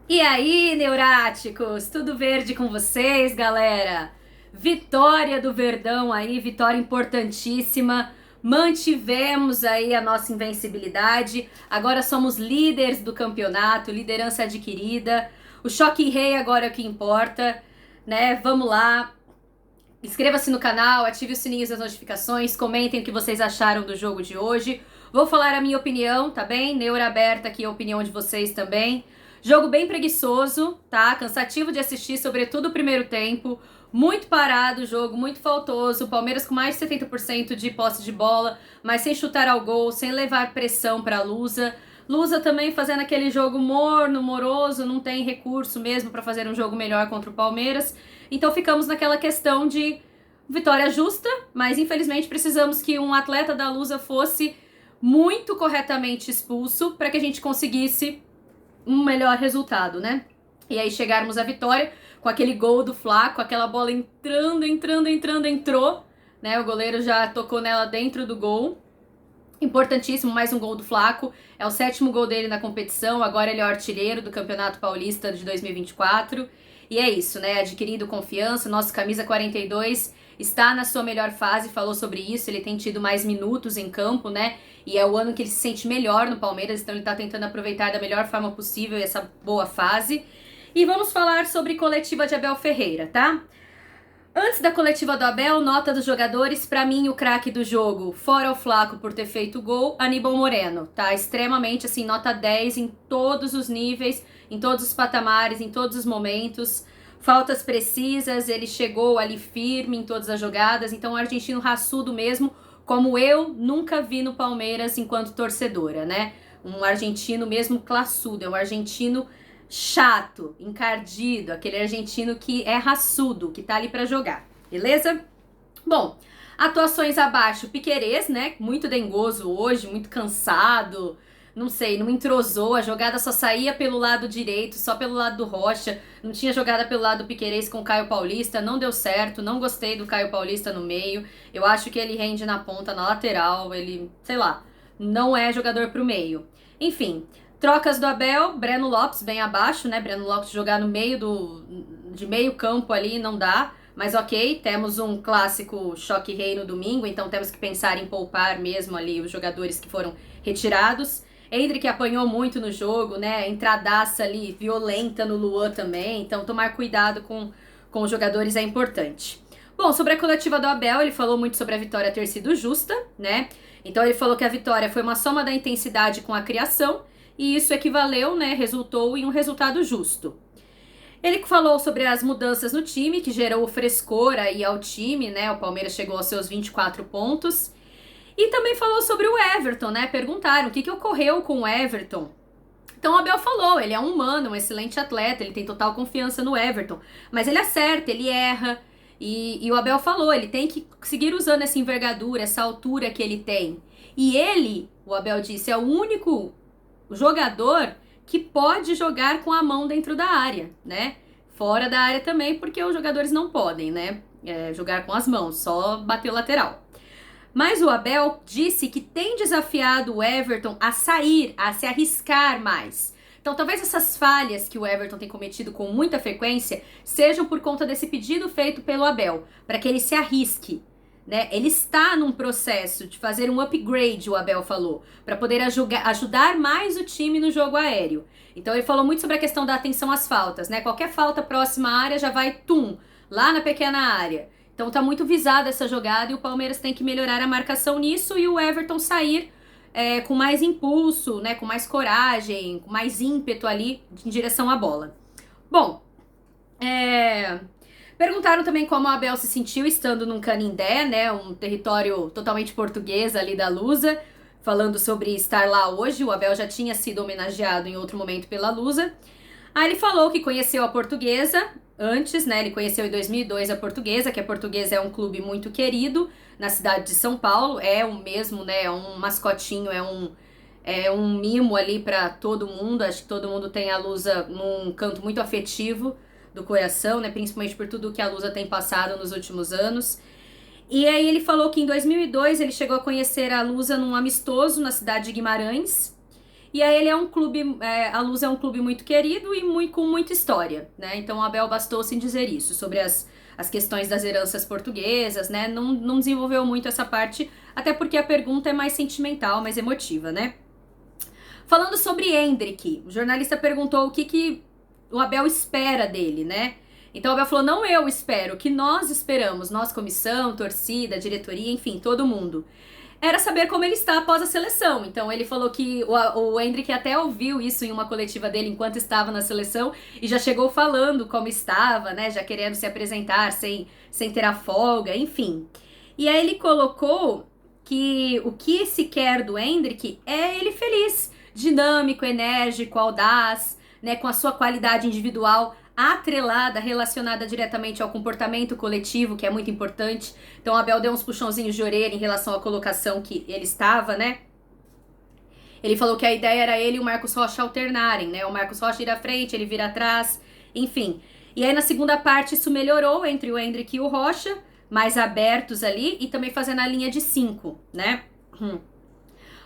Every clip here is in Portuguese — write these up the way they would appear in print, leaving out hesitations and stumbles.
E aí, neuráticos, tudo verde com vocês, galera? Vitória do Verdão aí, vitória importantíssima. Mantivemos aí a nossa invencibilidade. Agora somos líderes do campeonato, liderança adquirida. O choque rei agora é o que importa, né? Vamos lá. Inscreva-se no canal, ative os sininhos das notificações, comentem o que vocês acharam do jogo de hoje. Vou falar a minha opinião, tá bem? Neura aberta aqui a opinião de vocês também. Jogo bem preguiçoso, tá? Cansativo de assistir, sobretudo o primeiro tempo. Muito parado o jogo, muito faltoso. Palmeiras com mais de 70% de posse de bola, mas sem chutar ao gol, sem levar pressão pra Lusa. Lusa também fazendo aquele jogo morno, moroso, não tem recurso mesmo pra fazer um jogo melhor contra o Palmeiras. Então ficamos naquela questão de vitória justa, mas infelizmente precisamos que um atleta da Lusa fosse muito corretamente expulso para que a gente conseguisse um melhor resultado, né? E aí chegarmos à vitória com aquele gol do Flaco, aquela bola entrou, né? O goleiro já tocou nela dentro do gol. Importantíssimo, mais um gol do Flaco. É o 7º gol dele na competição. Agora ele é o artilheiro do Campeonato Paulista de 2024. E é isso, né? Adquirindo confiança. Nosso camisa 42 está na sua melhor fase. Falou sobre isso. Ele tem tido mais minutos em campo, né? E é o ano que ele se sente melhor no Palmeiras. Então ele está tentando aproveitar da melhor forma possível essa boa fase. E vamos falar sobre coletiva de Abel Ferreira, tá? Antes da coletiva do Abel, nota dos jogadores, pra mim o craque do jogo, fora o Flaco por ter feito o gol, Aníbal Moreno, tá? Extremamente, assim, nota 10 em todos os níveis, em todos os patamares, em todos os momentos. Faltas precisas, ele chegou ali firme em todas as jogadas, então um argentino raçudo mesmo, como eu nunca vi no Palmeiras enquanto torcedora, né? Um argentino mesmo classudo, é um argentino chato, encardido, aquele argentino que é raçudo, que tá ali pra jogar, beleza? Bom, atuações abaixo, Piquerez, né? Muito dengoso hoje, muito cansado, não sei, não entrosou, a jogada só saía pelo lado direito, só pelo lado do Rocha, não tinha jogada pelo lado do Piquerez com o Caio Paulista, não deu certo, não gostei do Caio Paulista no meio, eu acho que ele rende na ponta, na lateral, ele, sei lá, não é jogador pro meio. Enfim, trocas do Abel, Breno Lopes bem abaixo, né? Breno Lopes jogar no meio de meio campo ali não dá, mas ok, temos um clássico choque rei no domingo, então temos que pensar em poupar mesmo ali os jogadores que foram retirados. Endrick apanhou muito no jogo, né? Entradaça ali violenta no Luan também, então tomar cuidado com os jogadores é importante. Bom, sobre a coletiva do Abel, ele falou muito sobre a vitória ter sido justa, né? Então ele falou que a vitória foi uma soma da intensidade com a criação, e isso equivaleu, né, resultou em um resultado justo. Ele falou sobre as mudanças no time, que gerou frescor aí ao time, né, o Palmeiras chegou aos seus 24 pontos, e também falou sobre o Everton, né, perguntaram o que ocorreu com o Everton. Então o Abel falou, ele é um humano, um excelente atleta, ele tem total confiança no Everton, mas ele acerta, ele erra, e o Abel falou, ele tem que seguir usando essa envergadura, essa altura que ele tem. E ele, o Abel disse, é o único jogador que pode jogar com a mão dentro da área, né? Fora da área também, porque os jogadores não podem, né? Jogar com as mãos, só bater o lateral. Mas o Abel disse que tem desafiado o Everton a sair, a se arriscar mais. Então talvez essas falhas que o Everton tem cometido com muita frequência sejam por conta desse pedido feito pelo Abel, para que ele se arrisque. Né? Ele está num processo de fazer um upgrade, o Abel falou, para poder ajudar mais o time no jogo aéreo. Então ele falou muito sobre a questão da atenção às faltas, né? Qualquer falta próxima à área já vai, lá na pequena área. Então tá muito visada essa jogada e o Palmeiras tem que melhorar a marcação nisso e o Everton sair com mais impulso, né? Com mais coragem, com mais ímpeto ali em direção à bola. Bom, perguntaram também como o Abel se sentiu estando num Canindé, né, um território totalmente português ali da Lusa, falando sobre estar lá hoje. O Abel já tinha sido homenageado em outro momento pela Lusa. Aí ele falou que conheceu a Portuguesa antes, né, ele conheceu em 2002 a Portuguesa, que a Portuguesa é um clube muito querido na cidade de São Paulo, é um mesmo, né, é um mascotinho, é um mimo ali pra todo mundo, acho que todo mundo tem a Lusa num canto muito afetivo do coração, né, principalmente por tudo que a Lusa tem passado nos últimos anos. E aí ele falou que em 2002 ele chegou a conhecer a Lusa num amistoso na cidade de Guimarães, E aí ele é um clube, a Luz é um clube muito querido e com muita história, né? Então o Abel bastou-se em dizer isso, sobre as questões das heranças portuguesas, né? Não desenvolveu muito essa parte, até porque a pergunta é mais sentimental, mais emotiva, né? Falando sobre Endrick, o jornalista perguntou o que o Abel espera dele, né? Então o Abel falou, não eu espero, o que nós esperamos, nós comissão, torcida, diretoria, enfim, todo mundo, era saber como ele está após a seleção. Então ele falou que o Endrick até ouviu isso em uma coletiva dele enquanto estava na seleção e já chegou falando como estava, né? Já querendo se apresentar sem ter a folga, enfim. E aí ele colocou que o que se quer do Endrick é ele feliz, dinâmico, enérgico, audaz, né? Com a sua qualidade individual atrelada, relacionada diretamente ao comportamento coletivo, que é muito importante. Então o Abel deu uns puxãozinhos de orelha em relação à colocação que ele estava, né? Ele falou que a ideia era ele e o Marcos Rocha alternarem, né? O Marcos Rocha ir à frente, ele vir atrás, enfim. E aí na segunda parte isso melhorou entre o Endrick e o Rocha, mais abertos ali, e também fazendo a linha de 5, né?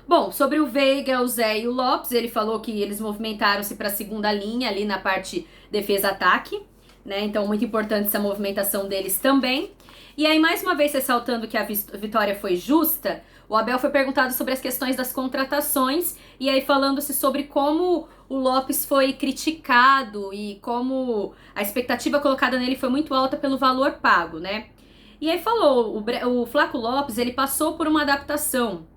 Bom, sobre o Veiga, o Zé e o Lopes, ele falou que eles movimentaram-se para a segunda linha ali na parte defesa-ataque, né? Então, muito importante essa movimentação deles também. E aí, mais uma vez, ressaltando que a vitória foi justa, o Abel foi perguntado sobre as questões das contratações e aí falando-se sobre como o Lopes foi criticado e como a expectativa colocada nele foi muito alta pelo valor pago, né? E aí falou, o Flaco Lopes, ele passou por uma adaptação.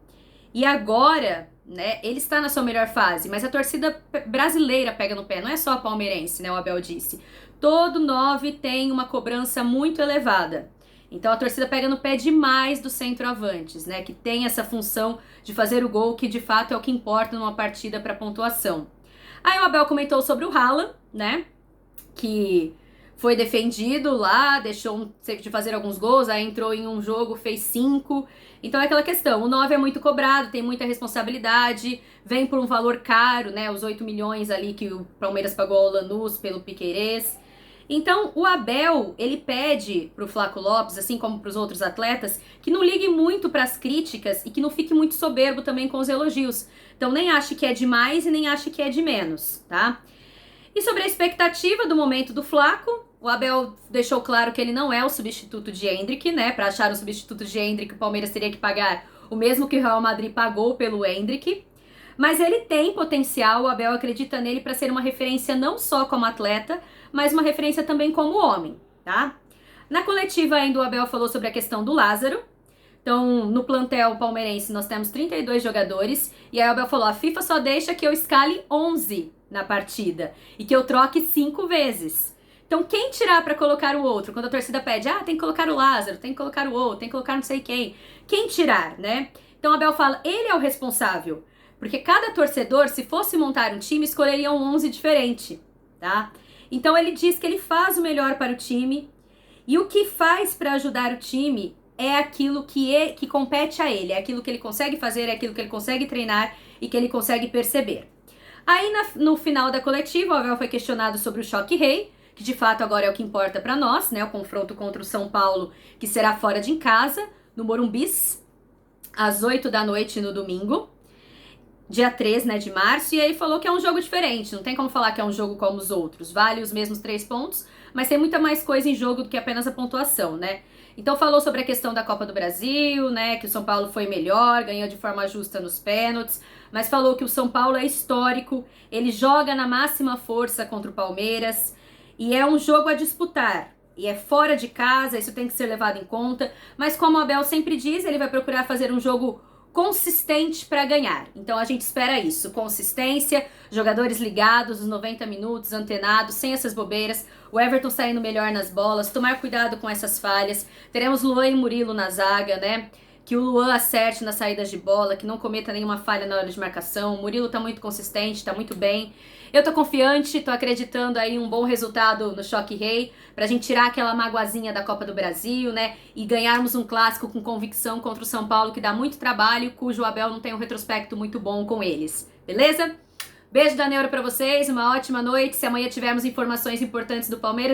E agora, né, ele está na sua melhor fase, mas a torcida brasileira pega no pé, não é só a palmeirense, né, o Abel disse. Todo 9 tem uma cobrança muito elevada. Então a torcida pega no pé demais dos centroavantes, né, que tem essa função de fazer o gol, que de fato é o que importa numa partida para pontuação. Aí o Abel comentou sobre o Haaland, né, que foi defendido lá, deixou de fazer alguns gols, aí entrou em um jogo, fez 5. Então é aquela questão, o 9 é muito cobrado, tem muita responsabilidade, vem por um valor caro, né, os 8 milhões ali que o Palmeiras pagou ao Lanús pelo Piquerez. Então o Abel, ele pede pro Flaco Lopes, assim como pros outros atletas, que não ligue muito pras críticas e que não fique muito soberbo também com os elogios. Então nem ache que é de mais e nem ache que é de menos, tá? E sobre a expectativa do momento do Flaco, o Abel deixou claro que ele não é o substituto de Endrick, né? Para achar o substituto de Endrick, o Palmeiras teria que pagar o mesmo que o Real Madrid pagou pelo Endrick. Mas ele tem potencial, o Abel acredita nele para ser uma referência não só como atleta, mas uma referência também como homem, tá? Na coletiva ainda o Abel falou sobre a questão do Lázaro. Então, no plantel palmeirense nós temos 32 jogadores e aí o Abel falou, a FIFA só deixa que eu escale 11 na partida e que eu troque 5 vezes. Então, quem tirar para colocar o outro? Quando a torcida pede, tem que colocar o Lázaro, tem que colocar o outro, tem que colocar não sei quem. Quem tirar, né? Então, o Abel fala, ele é o responsável. Porque cada torcedor, se fosse montar um time, escolheria um 11 diferente, tá? Então, ele diz que ele faz o melhor para o time e o que faz para ajudar o time é aquilo que compete a ele, é aquilo que ele consegue fazer, é aquilo que ele consegue treinar e que ele consegue perceber. Aí, no final da coletiva, o Abel foi questionado sobre o choque rei, que de fato agora é o que importa para nós, né? O confronto contra o São Paulo, que será fora de casa, no Morumbis, às 8 da noite no domingo, dia 3, né, de março, e aí falou que é um jogo diferente, não tem como falar que é um jogo como os outros, vale os mesmos 3 pontos, mas tem muita mais coisa em jogo do que apenas a pontuação, né? Então falou sobre a questão da Copa do Brasil, né, que o São Paulo foi melhor, ganhou de forma justa nos pênaltis, mas falou que o São Paulo é histórico, ele joga na máxima força contra o Palmeiras, e é um jogo a disputar, e é fora de casa, isso tem que ser levado em conta, mas como o Abel sempre diz, ele vai procurar fazer um jogo consistente para ganhar. Então a gente espera isso, consistência, jogadores ligados, os 90 minutos, antenados, sem essas bobeiras, o Everton saindo melhor nas bolas, tomar cuidado com essas falhas, teremos Luan e Murilo na zaga, né? Que o Luan acerte nas saídas de bola, que não cometa nenhuma falha na hora de marcação, o Murilo tá muito consistente, tá muito bem. Eu tô confiante, tô acreditando aí em um bom resultado no Choque Rei, pra gente tirar aquela magoazinha da Copa do Brasil, né, e ganharmos um clássico com convicção contra o São Paulo, que dá muito trabalho, cujo Abel não tem um retrospecto muito bom com eles, beleza? Beijo da Neura pra vocês, uma ótima noite, se amanhã tivermos informações importantes do Palmeiras,